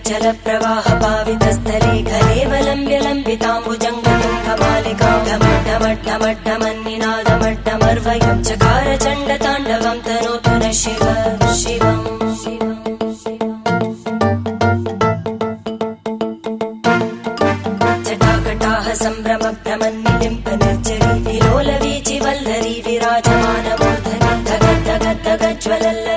जलप्रवाह पावितस्थले घलेवलम्ब्य लम्बिताम्बुजङ्गतुङ्गमालिकां ढमड्ढमड्ढमड्ढमन्निनादमड्ढमर्वयं चकार चण्डताण्डवं तनोतु नः शिव शिवम् जटाकटाह सम्भ्रमभ्रमन्निलिम्प निर्जरी विलोलवीचि वल्लरी विराजमानमूर्धनि धगद्धगद्धगज्ज्वलल्ल